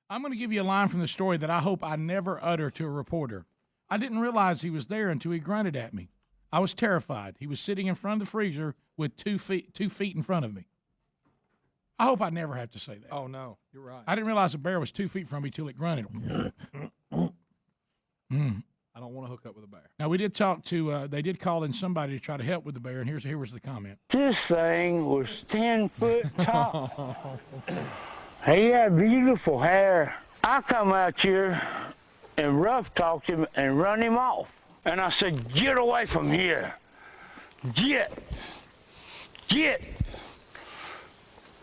I'm going to give you a line from the story that I hope I never utter to a reporter. I didn't realize he was there until he grunted at me. I was terrified. He was sitting in front of the freezer with 2 feet in front of me. I hope I never have to say that. Oh, no. You're right. I didn't realize a bear was 2 feet from me till it grunted. I don't want to hook up with a bear. Now, we did talk to, they did call in somebody to try to help with the bear, and here was the comment. This thing was 10 foot tall. He had beautiful hair. I come out here and rough talked him and run him off. And I said, get away from here. Get.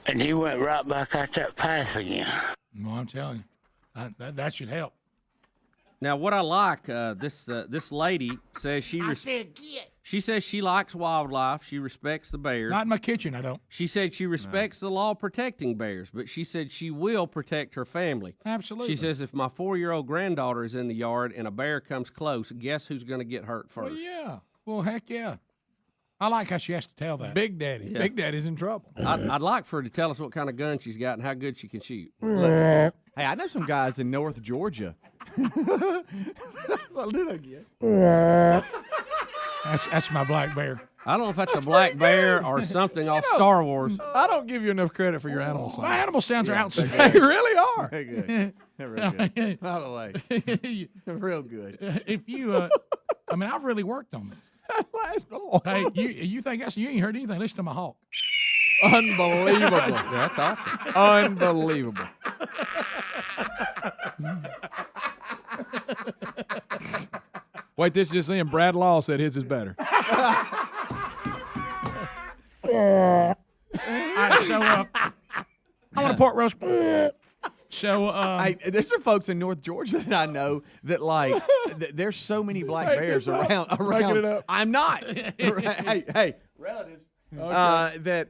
And he went right back out that path again. Well, I'm telling you, that should help. Now, what I like, this lady says she says she likes wildlife. She respects the bears. Not in my kitchen, I don't. She said she respects the law protecting bears, but she said she will protect her family. Absolutely. She says if my 4-year-old granddaughter is in the yard and a bear comes close, guess who's going to get hurt first? Well, yeah. Well, heck yeah. I like how she has to tell that. Big Daddy. Yeah. Big Daddy's in trouble. I'd like for her to tell us what kind of gun she's got and how good she can shoot. Hey, I know some guys in North Georgia. So do that again. That's my black bear. I don't know if that's a black bear or something off Star Wars. I don't give you enough credit for your animal sounds. My animal sounds are They outstanding. really are. Very good. They're real good. By the way, they're real good. If you, I mean, I've really worked on this. Hey, you think you ain't heard anything? Listen to my hawk. Unbelievable. That's awesome. Unbelievable. Wait, this just in. Brad Law said his is better. All right, so I want a pork roast. So, Hey, there's some folks in North Georgia that I know that like there's so many black bears around. Making it up. I'm not. hey, relatives. Okay.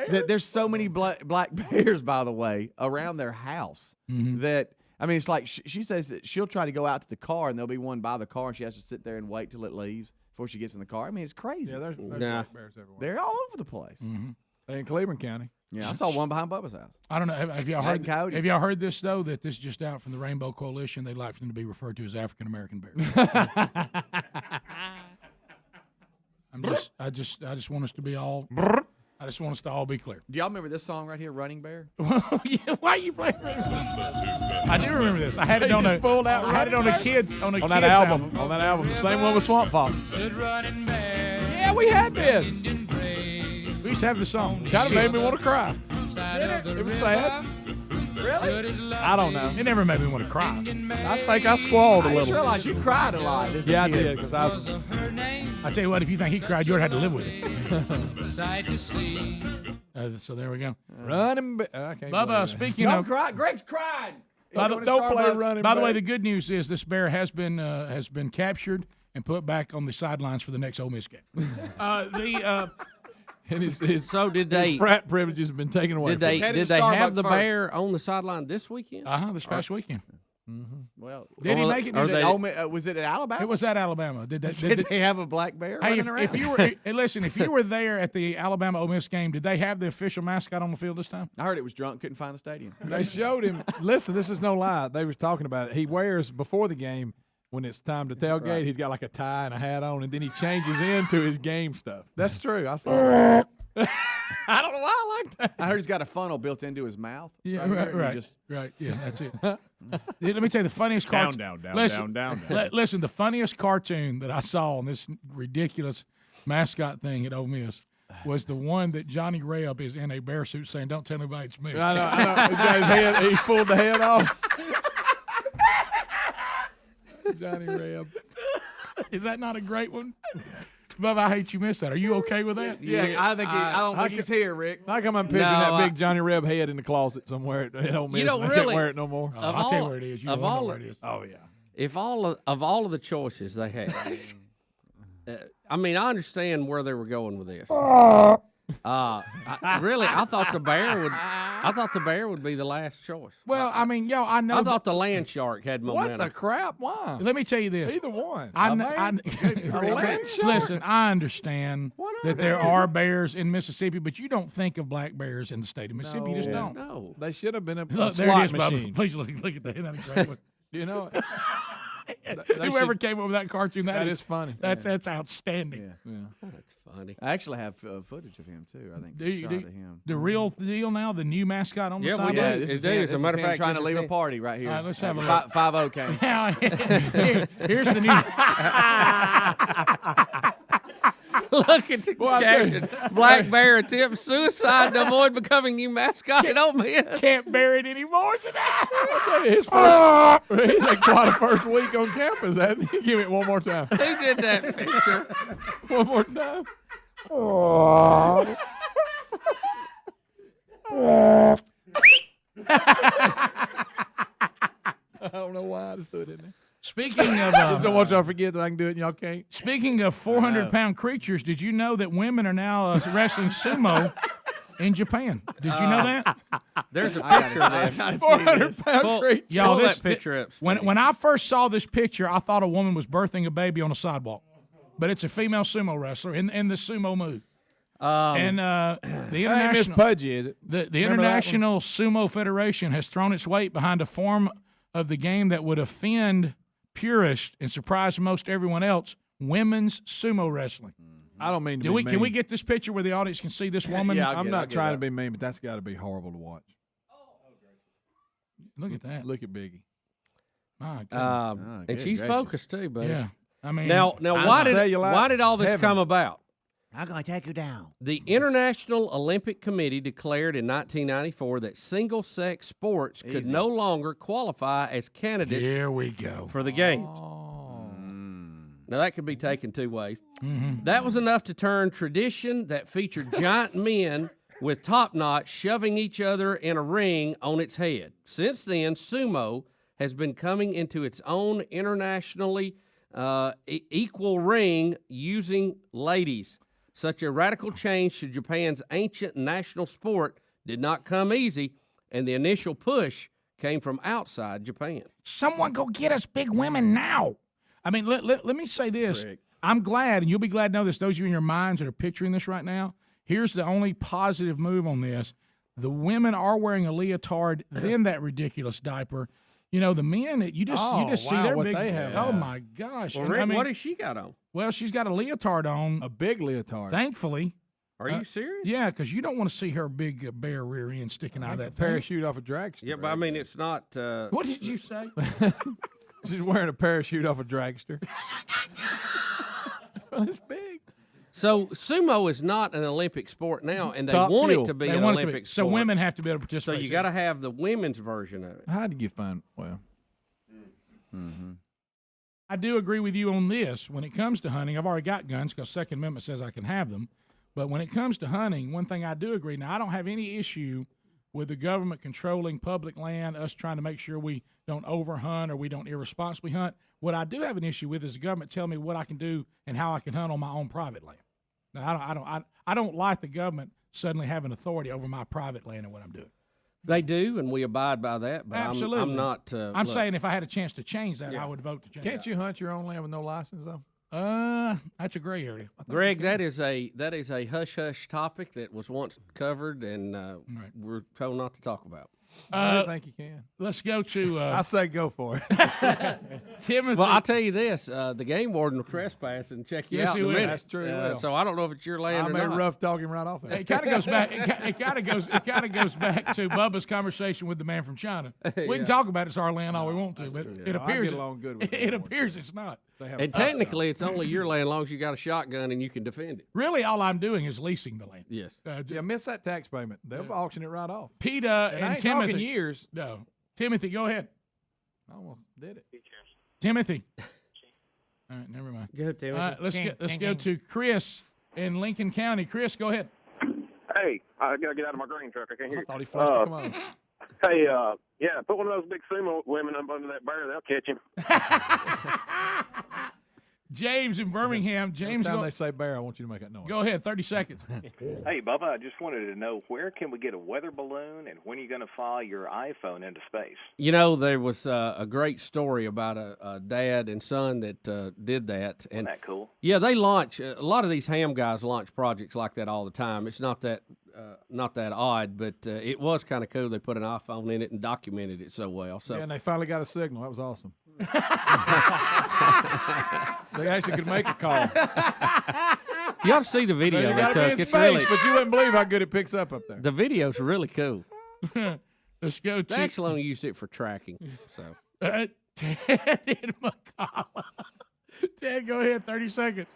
That there's so many black bears, by the way, around their house that. I mean, it's like she says that she'll try to go out to the car, and there'll be one by the car, and she has to sit there and wait till it leaves before she gets in the car. I mean, it's crazy. Yeah, there's black bears everywhere. They're all over the place. In Cleveland County. Yeah, I saw one behind Bubba's house. I don't know. Have y'all heard? Coyotes. Have y'all heard this though? That this is just out from the Rainbow Coalition. They'd like for them to be referred to as African American bears. I just want us to be all. I just want us to all be clear. Do y'all remember this song right here, Running Bear? Yeah, why are you playing? I do remember this. I had it on I had it on a kids on that album. On that album, the same one with Swamp Fox. Yeah, we had this. We used to have the song. Kind of made me want to cry. It was sad. Really? I don't know. It never made me want to cry. I think I squalled a I just little. realized you cried a lot. Yeah, I did, because I was. I tell you what, if you think he cried, you would have had to live with it. So there we go. Running Bear. Bubba, speaking Don't of. cry. Greg's cried. Don't play Running By the way, Bear. the good news is this bear has been captured and put back on the sidelines for the next Ole Miss game. And his His frat privileges have been taken away. Did from him. they have the bear on the sideline this weekend? This past weekend. Well, Did he make it? was it at Alabama? It was at Alabama. Did they have a black bear Hey, running around? if you were listen, if you were there at the Alabama Ole Miss game, did they have the official mascot on the field this time? I heard it was drunk, couldn't find the stadium. They showed him. Listen, this is no lie. They was talking about it. He wears before the game when it's time to tailgate. Right. He's got like a tie and a hat on, and then he changes into his game stuff. That's true. I saw it. I don't know why I like that. I heard he's got a funnel built into his mouth. Yeah, right. Yeah, that's it. Let me tell you the funniest cartoon. Down. Listen, the funniest cartoon that I saw on this ridiculous mascot thing at Ole Miss was the one that Johnny Reb is in a bear suit saying, "Don't tell anybody it's me." I know. He's got his head. He pulled the head off. Johnny Reb. Is that not a great one? Bubba, I hate you missed that. Are you okay with that? Yeah, I don't think he's here, Rick. How come I'm picturing that big Johnny Reb head in the closet somewhere at Ole Miss? don't I really- can't wear it no more. I'll tell you where it is. You don't know where it is. Oh, yeah. If all of the choices they had, I mean, I understand where they were going with this. I thought the bear would. I thought the bear would be the last choice. Well, I mean, I know. I thought the land shark had momentum. What the crap? Why? Let me tell you this. Either one. Listen, I understand that there are bears in Mississippi, but you don't think of black bears in the state of Mississippi. You just don't. No. They should have been a Look, there slot it is, machine. Bubba. Please look at that. Isn't that a great one? You know, Whoever came up with that cartoon, that is funny. That's outstanding. Yeah. That's funny. I actually have footage of him too. I think Do you- shot do- of him. The real deal now, the new mascot on the Yeah, we sideline. do. Yeah, It this is is. him, As a this matter is of him fact, trying to this leave is a it. party right here. All right, let's have a look. 5-0 came. Now, here's the new. Look at the caption. Black bear attempts suicide to avoid becoming new mascot at Ole Miss. Can't bear it anymore today. His first, he's like quite a first week on campus. Hasn't he? Give it one more time. Who did that picture? One more time. I don't know why I just threw it in there. Speaking of Just don't want y'all to forget that I can do it and y'all can't. speaking of 400-pound creatures, did you know that women are now wrestling sumo in Japan? Did you know that? There's a picture of this. 400-pound Pull- creature. Y'all, Pull this that picture up. When I first saw this picture, I thought a woman was birthing a baby on a sidewalk, but it's a female sumo wrestler in the sumo move. And the That ain't Miss international Pudgy, is it? the Remember that one? International Sumo Federation has thrown its weight behind a form of the game that would offend purists and surprise most everyone else: women's sumo wrestling. I don't mean to Do be we? mean. Can we get this picture where the audience can see this woman? Yeah, I'm I'll not get trying it to be mean, but that's got to be horrible to watch. Look at that. Look at Biggie. My goodness. And good she's gracious. focused too, buddy. Yeah. I mean, Now, I why cellulite did all this heaven. come about? I'm gonna take you down. The International Olympic Committee declared in 1994 that single-sex sports could Easy. no longer qualify as candidates here we go. for the games. Now, that could be taken two ways. That was enough to turn tradition that featured giant men with top knots shoving each other in a ring on its head. Since then, sumo has been coming into its own internationally equal ring using ladies. Such a radical change to Japan's ancient national sport did not come easy, and the initial push came from outside Japan. Someone go get us big women now. I mean, let me say this. Rick. I'm glad, and you'll be glad to know this, those of you in your minds that are picturing this right now, here's the only positive move on this. The women are wearing a leotard, then that ridiculous diaper. You know, the men, you just see wow, their what big. they have Oh on. my gosh! Well, And, Rick, I mean, what has she got on? well, she's got a leotard on. A big leotard. Thankfully, Are you serious? yeah, because you don't want to see her big bare rear end sticking out of that thing. Parachute off a dragster. Yeah, but I mean, it's not. What did you say? She's wearing a parachute off a dragster. Well, it's big. So sumo is not an Olympic sport now, and they Top want fuel. it to be They an want it to Olympic be. sport. So women have to be able to So participate. you got to have the women's version of it. How did you find? Well, I do agree with you on this. When it comes to hunting, I've already got guns because Second Amendment says I can have them. But when it comes to hunting, one thing I do agree. Now, I don't have any issue with the government controlling public land, us trying to make sure we don't overhunt or we don't irresponsibly hunt. What I do have an issue with is the government telling me what I can do and how I can hunt on my own private land. Now, I don't like the government suddenly having authority over my private land and what I'm doing. They do, and we abide by that. But Absolutely. I'm not. I'm look, saying if I had a chance to change that, I would vote to change can't you hunt your own land with no license though? That's a gray area. Greg, that is a hush hush topic that was once covered, and we're told not to talk about. I think you can. Let's go to I say go for it. Timothy. Well, I'll tell you this: the game warden will trespass and check you Yes, out he in a will. minute. That's true, he will. So I don't know if it's your land I or may not. rough talk him right off. It kind of goes back. It kind of goes back to Bubba's conversation with the man from China. We can talk about it's our land all we want to, but it I appears get along good with it them. appears it's not. And technically, it's only your land as long as you got a shotgun and you can defend it. Really, all I'm doing is leasing the land. Yes. Yeah, miss that tax payment. They'll auction it right off. PETA And I and ain't talking Timothy. years. No, Timothy, go ahead. I almost did it. Timothy. All right, never mind. Good, Timothy. All right, let's go to Chris in Lincoln County. Chris, go ahead. Hey, I gotta get out of my green truck. I can't hear you. Thought he flushed it. Come on. Hey, yeah, put one of those big sumo women up under that bear. They'll catch him. James in Birmingham. James, Every time they say bear, I want you to make that noise. go ahead. 30 seconds. Hey, Bubba, I just wanted to know where can we get a weather balloon and when are you going to fly your iPhone into space? You know, there was a great story about a dad and son that did that. And Isn't that cool? yeah, they launch a lot of these ham guys launch projects like that all the time. It's not that odd, but it was kind of cool. They put an iPhone in it and documented it so well. So Yeah, and they finally got a signal. That was awesome. They actually could make a call. you ought to see the video You they got to be took. in It's space, really but you wouldn't believe how good it picks up there. the video's really cool. Let's go They to actually only used it for tracking. So Ted in McCalla. Ted, go ahead. 30 seconds.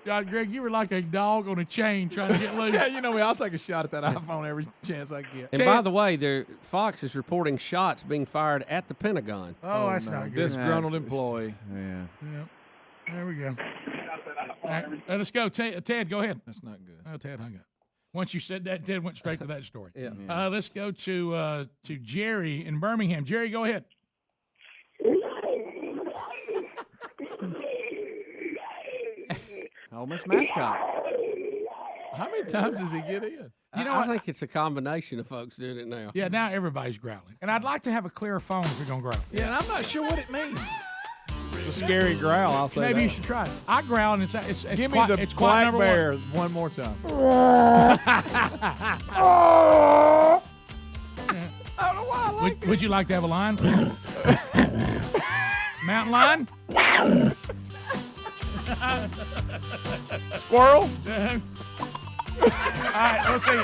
God, Greg, you were like a dog on a chain trying to get loose. Yeah, you know me. I'll take a shot at that iPhone every chance I get. and by the way, Fox is reporting shots being fired at the Pentagon. Oh, that's not good. Disgruntled employee. Yeah. There we go. All right, let's go. Ted, go ahead. That's not good. Oh, Ted hung up. Once you said that, Ted went straight to that story. Yeah. Let's go to Jerry in Birmingham. Jerry, go ahead. Ole Miss mascot. How many times does he get in? You know I what? think it's a combination of folks doing it now. Yeah, now everybody's growling. And I'd like to have a clearer phone if we're going to growl. Yeah, and I'm not sure what it means. It's a scary growl, I'll say Maybe that. you should try it. I growl and it's Give quite, me the it's quite black number bear one. one more time. I don't know why I like Would you like to have a lion? Mountain lion? Squirrel? All right, let's see.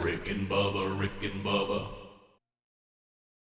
Rick and Bubba, Rick and Bubba.